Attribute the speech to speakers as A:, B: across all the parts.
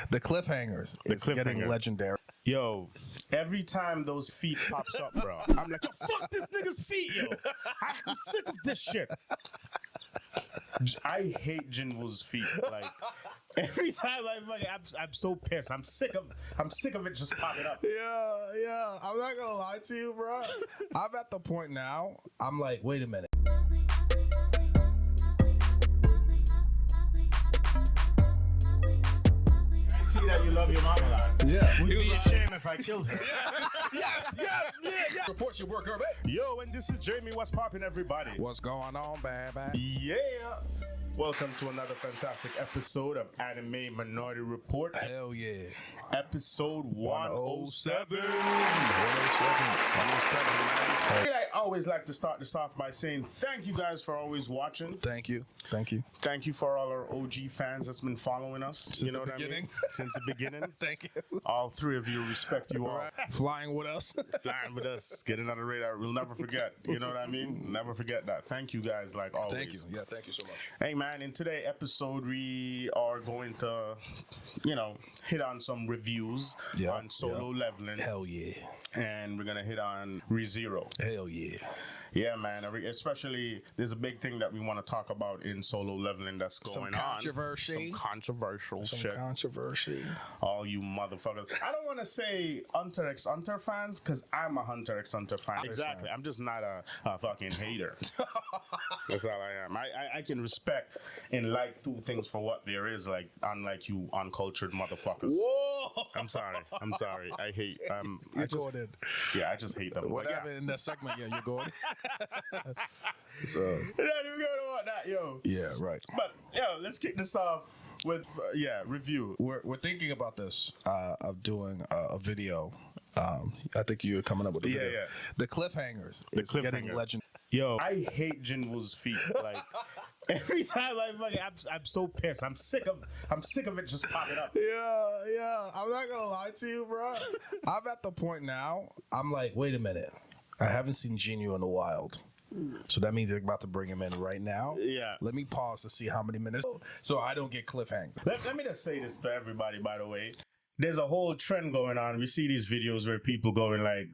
A: The cliffhangers. It's getting legendary.
B: Yo, every time those feet pops up, bro, I'm like, yo, fuck this nigga's feet, yo. I'm sick of this shit. I hate Jinwoo's feet. Like every time I'm so pissed. I'm sick of it just popping up.
A: Yeah. I'm not gonna lie to you, bro. I'm at the point now. I'm like, wait a minute.
B: I see that you love your mama lot.
A: Yeah.
B: Would be a shame if I killed her.
A: yes. Reports your work, Guerby.
B: Yo, and this is Jamie. What's poppin', everybody?
A: What's going on, baby?
B: Yeah. Welcome to another fantastic episode of Anime Minority Report.
A: Hell yeah.
B: Episode 107.
A: 107,
B: man. I always like to start this off by saying thank you guys for always watching.
A: Thank you.
B: Thank you for all our OG fans that's been following us.
A: Since
B: you know
A: the
B: what
A: beginning.
B: I mean? Since the beginning.
A: Thank you.
B: All three of you, respect you all.
A: Right. Flying with us.
B: Flying with us. Getting on the radar. We'll never forget. You know what I mean? Never forget that. Thank you guys like always.
A: Thank you. Yeah, thank you so much.
B: Hey man, in today's episode we are going to, hit on some reviews on solo leveling.
A: Hell yeah.
B: And we're gonna hit on ReZero.
A: Hell yeah.
B: Yeah, man. Especially, there's a big thing that we want to talk about in solo leveling that's going on.
A: Controversy.
B: Some controversial shit.
A: Controversy.
B: All you motherfuckers. I don't want to say Hunter x Hunter fans because I'm a Hunter x Hunter fan. Exactly. I'm just not a fucking hater. That's all I am. I can respect and like two things for what there is, like unlike you uncultured motherfuckers.
A: Whoa!
B: I'm sorry. I hate.
A: I
B: just hate them.
A: What happened in that segment? Yeah, you're going. So.
B: You're not even gonna want that, yo.
A: Yeah, right.
B: But let's kick this off with review.
A: We're thinking about this of doing a video. I think you're coming up with a video. Yeah. The cliffhangers. It's getting legendary.
B: Yo, I hate Jinwoo's feet. Like every time I'm so pissed. I'm sick of it just popping up.
A: Yeah. I'm not gonna lie to you, bro. I'm at the point now. I'm like, wait a minute. I haven't seen Jinwoo in a while. So that means they're about to bring him in right now.
B: Yeah.
A: Let me pause to see how many minutes so I don't get cliffhanged.
B: Let me just say this to everybody, by the way. There's a whole trend going on. We see these videos where people going like,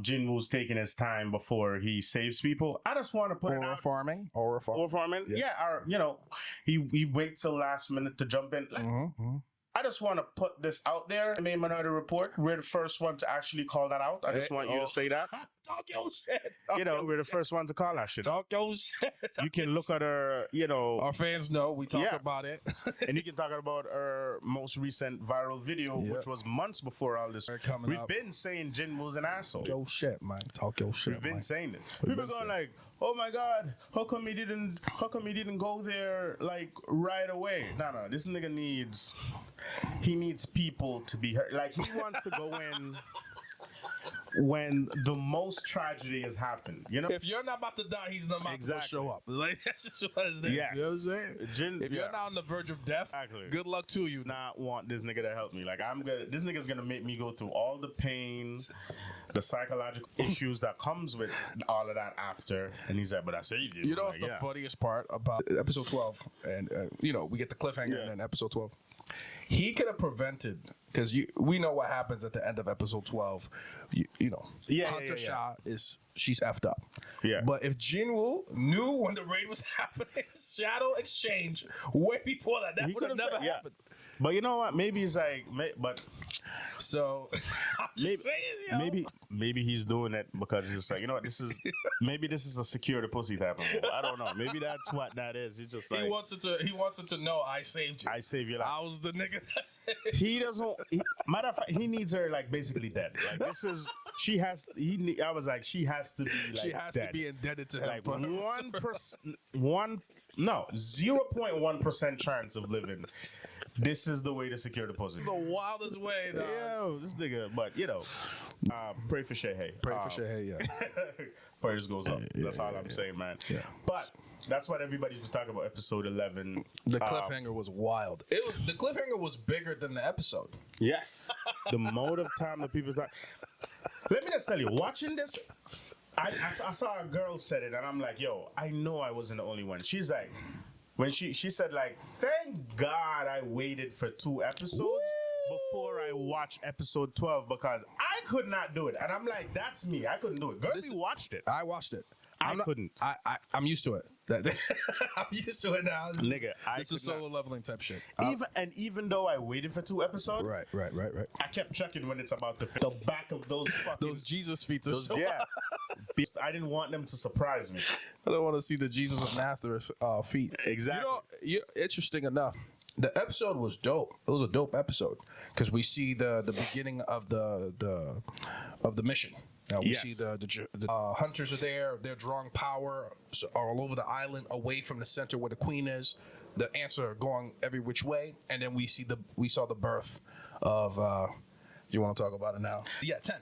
B: Jinwoo's taking his time before he saves people. I just want to put it out.
A: Farming.
B: Yeah. He waits till last minute to jump in. Like, I just want to put this out there. I mean, Minority Report, we're the first one to actually call that out. I just want you to say that.
A: Talk your shit.
B: We're the first one to call that shit.
A: Talk your shit.
B: You can look at our,
A: Our fans know we talk about it.
B: And you can talk about our most recent viral video, which was months before all this. We've been saying Jinwoo's an asshole.
A: Talk your shit, man. Talk your shit,
B: We've been saying it. People going like, oh my God, how come he didn't go there like right away? No, this nigga needs people to be hurt. Like he wants to go in when the most tragedy has happened.
A: If you're not about to die, he's not about to show up. Like that's just what it is.
B: Yes.
A: You know what I'm saying? If you're not on the verge of death, good luck to you.
B: Not want this nigga to help me. Like this nigga's gonna make me go through all the pain, the psychological issues that comes with all of that after. And he's like, but I saved you.
A: You know what's the funniest part about episode 12? And we get the cliffhanger in episode 12. He could have prevented, because we know what happens at the end of episode 12. Hunter Shah she's effed up.
B: Yeah.
A: But if Jinwoo knew when the raid was happening, Shadow Exchange, way before that would have never happened.
B: But you know what? Maybe he's like,
A: so I'm just saying,
B: maybe he's doing it because he's just like, this is a secure the pussy type of move. I don't know. Maybe that's what that is. He's just like
A: he wants it to know I saved you.
B: I saved your life.
A: I was the nigga that saved you.
B: He doesn't. Matter of fact, he needs her like basically dead. Like this is she has to be like
A: she has
B: dead.
A: To be indebted to him.
B: Like 0.1% chance of living. This is the way to secure the pussy.
A: The wildest way, dog.
B: Yo, this nigga. But pray for Shehe.
A: Pray for Shehe, yeah.
B: Prayers goes up. That's all I'm saying, man. Yeah. But that's what everybody's been talking about. Episode 11.
A: The cliffhanger was wild. The cliffhanger was bigger than the episode.
B: Yes. The mode of time that people talk. Let me just tell you, watching this, I saw a girl said it, and I'm like, yo, I know I wasn't the only one. She's like, when she said like, thank God I waited for 2 episodes before I watched episode 12 because I could not do it. And I'm like, that's me. I couldn't do it. Guerby watched it.
A: I watched it.
B: I couldn't.
A: I'm used to it. I'm used to it now.
B: Nigga,
A: it's a solo leveling type shit.
B: Even though I waited for 2 episodes,
A: right.
B: I kept checking when it's about to fit. The back of those fucking
A: those Jesus feet.
B: Yeah. I didn't want them to surprise me.
A: I don't want to see the Jesus of Nazareth feet.
B: Exactly.
A: Interesting enough, the episode was dope. It was a dope episode because we see the beginning of the mission. Now we see the hunters are there. They're drawing power all over the island, away from the center where the queen is. The ants are going every which way, and then we saw the birth of. You want to talk about it now? Yeah, 10.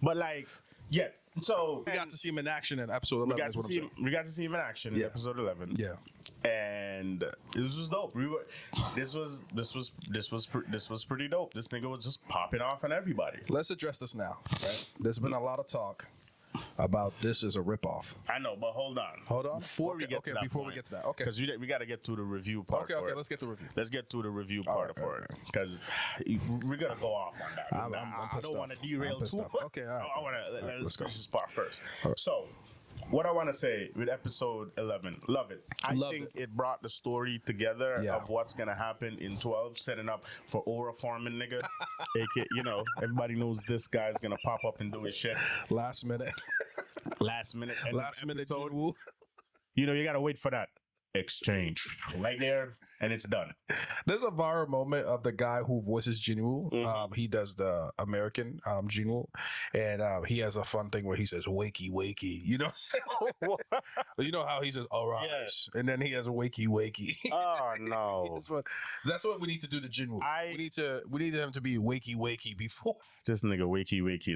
B: But like, yeah. So
A: we got to see him in action in episode 11.
B: We got to see him in action in episode 11.
A: Yeah,
B: and this was dope. This was pretty dope. This nigga was just popping off on everybody.
A: Let's address this now. Right? There's been a lot of talk about this is a ripoff.
B: I know, but hold on. Before we get to that, okay, because we got to get to the review part.
A: Okay, let's get to the review.
B: Let's get to the review part for it because we're gonna go off on that. I don't want to derail too.
A: Okay, all right.
B: I want to let's go this part first.
A: Right.
B: So, what I want to say with episode 11, love it. I think it brought the story together of what's gonna happen in 12, setting up for aura farming, nigga. AK, everybody knows this guy's gonna pop up and do his shit.
A: Last minute. Jinwoo.
B: You gotta wait for that exchange right there, and it's done.
A: There's a viral moment of the guy who voices Jinwoo. Mm-hmm. He does the American Jinwoo, and he has a fun thing where he says "wakey, wakey." You know what I'm saying? You know how he says "arise," and then he has a "wakey, wakey."
B: Oh no!
A: That's what we need to do to Jinwoo. We need him to be "wakey, wakey" before
B: this nigga "wakey, wakey."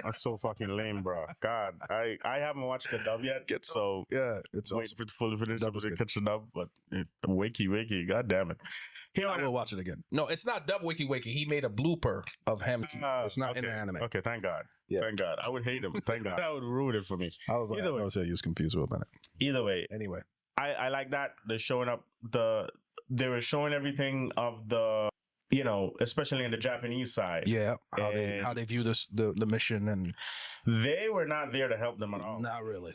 B: That's so fucking lame, bro. God, I haven't watched the dub yet, so
A: yeah, it's
B: wait for the full finish to catch it up. But wakey, god damn it.
A: I will watch it again. No, it's not dub wakey. He made a blooper of him. It's not in the anime.
B: Okay, thank God. Yeah. Thank God. I would hate him. Thank God. That would ruin it for me.
A: I was like, I say you was confused with that.
B: Either way.
A: Anyway.
B: I like that. They're showing up they were showing everything of the especially in the Japanese side.
A: Yeah. How they view this the mission, and
B: they were not there to help them at all.
A: Not really.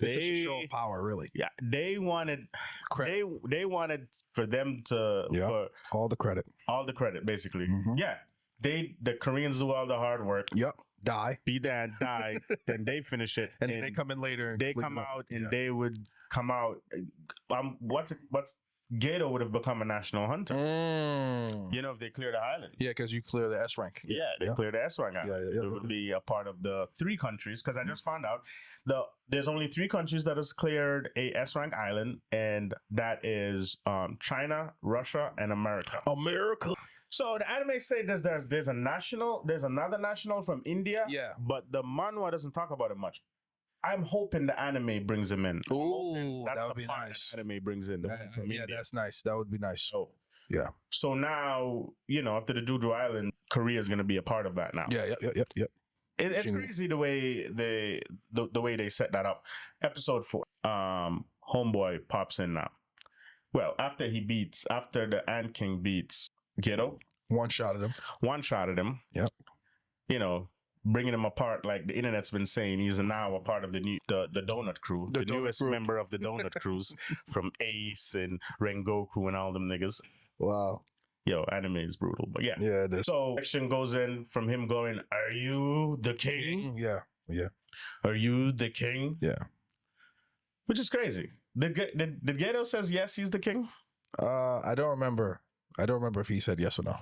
A: It's just a show of power, really.
B: Yeah, they wanted they wanted for them to
A: for all the credit.
B: All the credit, basically. Mm-hmm. Yeah. The Koreans do all the hard work.
A: Yep. Be
B: that, die. Then they finish it.
A: And they come in later.
B: They come out and they would come out. What's Gato would have become a national hunter. If they clear the island.
A: Yeah, because you clear the S rank.
B: Yeah, they clear the S rank. It would be a part of the 3 countries, because I just found out there's only 3 countries that has cleared a S rank island, and that is China, Russia, and America. So the anime say there's another national from India.
A: Yeah,
B: but the manhwa doesn't talk about it much. I'm hoping the anime brings him in.
A: Oh, that would be nice.
B: The anime brings in from India.
A: That's nice. That would be nice.
B: Oh,
A: yeah.
B: So now, after the Jeju Island, Korea is going to be a part of that now.
A: Yeah.
B: It's crazy the way they set that up. Episode 4, Homeboy pops in now. Well, after the Ant King beats Goto,
A: one shot at him.
B: Yep. Bringing him apart, like the internet's been saying, he's now a part of the Donut Crew, the newest member of the Donut Crews, from Ace and Rengoku and all them niggas.
A: Wow.
B: Yo, anime is brutal, but yeah.
A: Yeah, it is.
B: So action goes in from him going, "Are you the king?"
A: Yeah.
B: Are you the king?
A: Yeah.
B: Which is crazy. Did Gato says yes, he's the king?
A: I don't remember. If he said yes or no.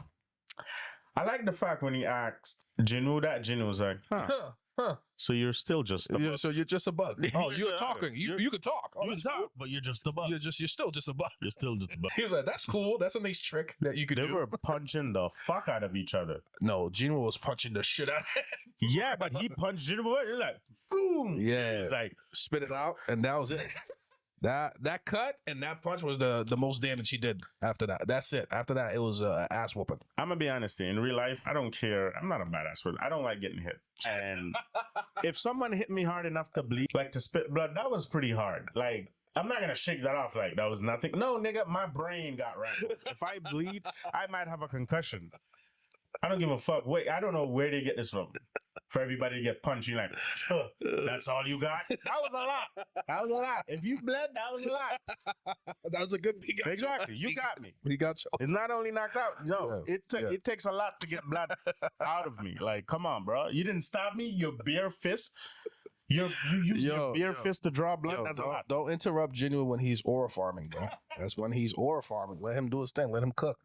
B: I like the fact when he asked Jinwoo that, Jinwoo was like, huh. So you're still just a bug.
A: So you're just a bug. Oh, you're talking. You can talk.
B: You can talk, but you're just a bug.
A: You're still just a bug.
B: You're still just a bug.
A: He was like, that's cool. That's a nice trick that you could do.
B: They were punching the fuck out of each other.
A: No, Jinwoo was punching the shit out of him.
B: Yeah, but he punched Jinwoo. You're like, boom.
A: Yeah.
B: It's like,
A: spit it out, and that was it. That cut and that punch was the most damage he did after that. That's it. After that, it was ass whooping.
B: I'm going to be honest here. In real life, I don't care. I'm not a badass person. I don't like getting hit. And if someone hit me hard enough to bleed, like to spit blood, that was pretty hard. Like, I'm not gonna shake that off like that was nothing. No, nigga, my brain got rattled. If I bleed, I might have a concussion. I don't give a fuck. Wait, I don't know where they get this from. For everybody to get punched, you're like, that's all you got? That was a lot. That was a lot. If you bled, that was a lot.
A: That was a good beat.
B: Exactly. You got me.
A: He got you.
B: It's not only knocked out. No, it takes a lot to get blood out of me. Like, come on, bro. You didn't stab me. Your bare fist. You use your bare fist to draw blood. That's a lot.
A: Don't interrupt Jinwoo when he's aura farming, bro. That's when he's aura farming. Let him do his thing. Let him cook.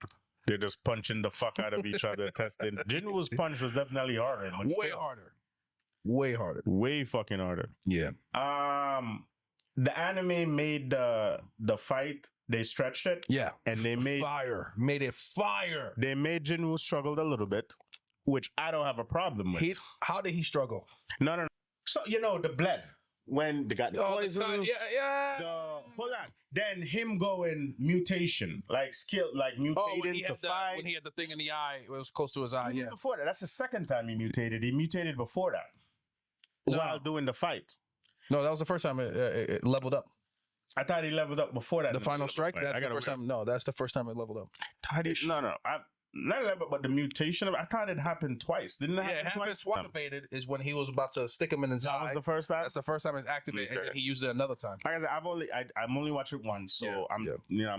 B: They're just punching the fuck out of each other, testing. Jinwoo's punch was definitely harder.
A: Way harder.
B: Way fucking harder.
A: Yeah.
B: The anime made the fight. They stretched it.
A: Yeah.
B: And they made
A: it fire.
B: They made Jinwoo struggled a little bit, which I don't have a problem with.
A: How did he struggle?
B: No. So the blood. When they got the poison, hold on. Then him going mutation, like mutating to fight.
A: When he had the thing in the eye, it was close to his eye.
B: Even before that, that's the second time he mutated. He mutated before that, while doing the fight.
A: No, that was the first time it leveled up.
B: I thought he leveled up before that.
A: The final strike. That's the first time. No, that's the first time it leveled up.
B: No. Not level, but the mutation of I thought it happened twice. Didn't it happen twice?
A: Activated is when he was about to stick him in his eye.
B: That was the first time.
A: That's the first time it's activated, and then he used it another time.
B: Like I said, I'm only watched it once, so I'm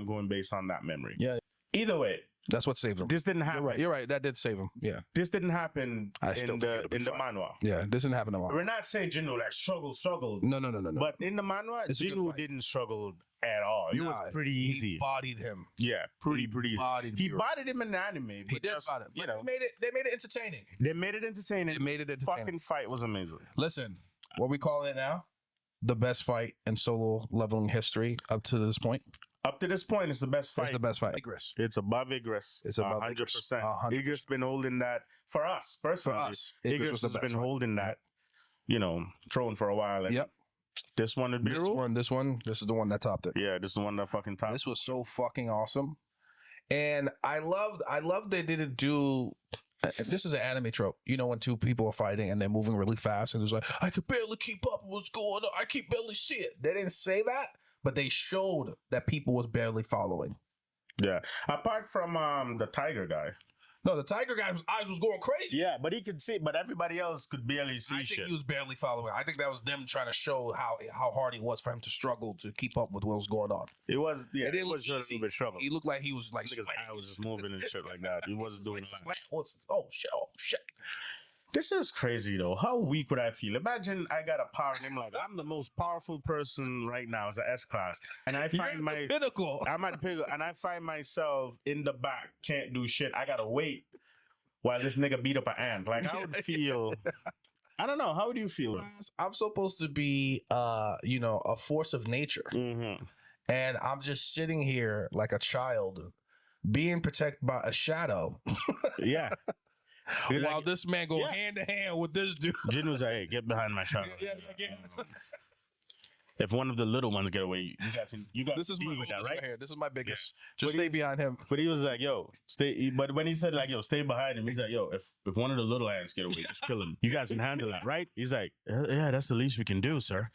B: going based on that memory.
A: Yeah.
B: Either way,
A: that's what saved him.
B: This didn't happen.
A: You're right. That did save him. Yeah.
B: This didn't happen in the manhwa.
A: Yeah, this didn't happen in the manhwa.
B: We're not saying Jinwoo struggled.
A: No.
B: But in the manhwa, Jinwoo didn't struggle at all. It was pretty easy.
A: He bodied him.
B: Yeah, pretty easy.
A: He
B: bodied him in the anime.
A: He did body him. They made it entertaining.
B: They made it entertaining. Fucking fight was amazing.
A: Listen, what we calling it now? The best fight in solo leveling history up to this point.
B: Up to this point, it's the best fight.
A: It's the best fight.
B: It's above Igris.
A: It's above
B: 100%. Igris been holding that for us personally.
A: For us,
B: Igris has been holding that, throne for a while. And this one would be
A: This is the one that topped it.
B: Yeah, this is the one that fucking topped.
A: This was so fucking awesome, and I loved they didn't do. This is an anime trope, when two people are fighting and they're moving really fast, and it's like I could barely keep up with what's going on. I can barely see it. They didn't say that. But they showed that people was barely following.
B: Yeah. Apart from the tiger guy.
A: No, the tiger guy's eyes was going crazy.
B: Yeah, but he could see, but everybody else could barely see shit.
A: I think he was barely following. I think that was them trying to show how hard it was for him to struggle to keep up with what was going on.
B: It was, it was just a little bit trouble.
A: He looked like he was like
B: his eye was just moving and shit like that. He wasn't doing that.
A: Oh shit.
B: This is crazy though. How weak would I feel? Imagine I got a power and I'm like, I'm the most powerful person right now as an S class. And I find my
A: pinnacle.
B: I'm at the pinnacle and I find myself in the back, can't do shit. I gotta wait while this nigga beat up an ant. Like I would feel I don't know. How would you feel?
A: I'm supposed to be a force of nature.
B: Mm-hmm.
A: And I'm just sitting here like a child being protected by a shadow.
B: Yeah.
A: While this man go hand to hand with this dude.
B: Jin was like, hey, get behind my shadow. If one of the little ones get away, you got
A: this is
B: with that, right?
A: Here. This is my biggest. Yeah. Just stay behind him.
B: But he was like, yo, stay. But when he said like, yo, stay behind him, he's like, yo, if one of the little ants get away, just kill him. You guys can handle that, right? He's like, yeah, that's the least we can do, sir.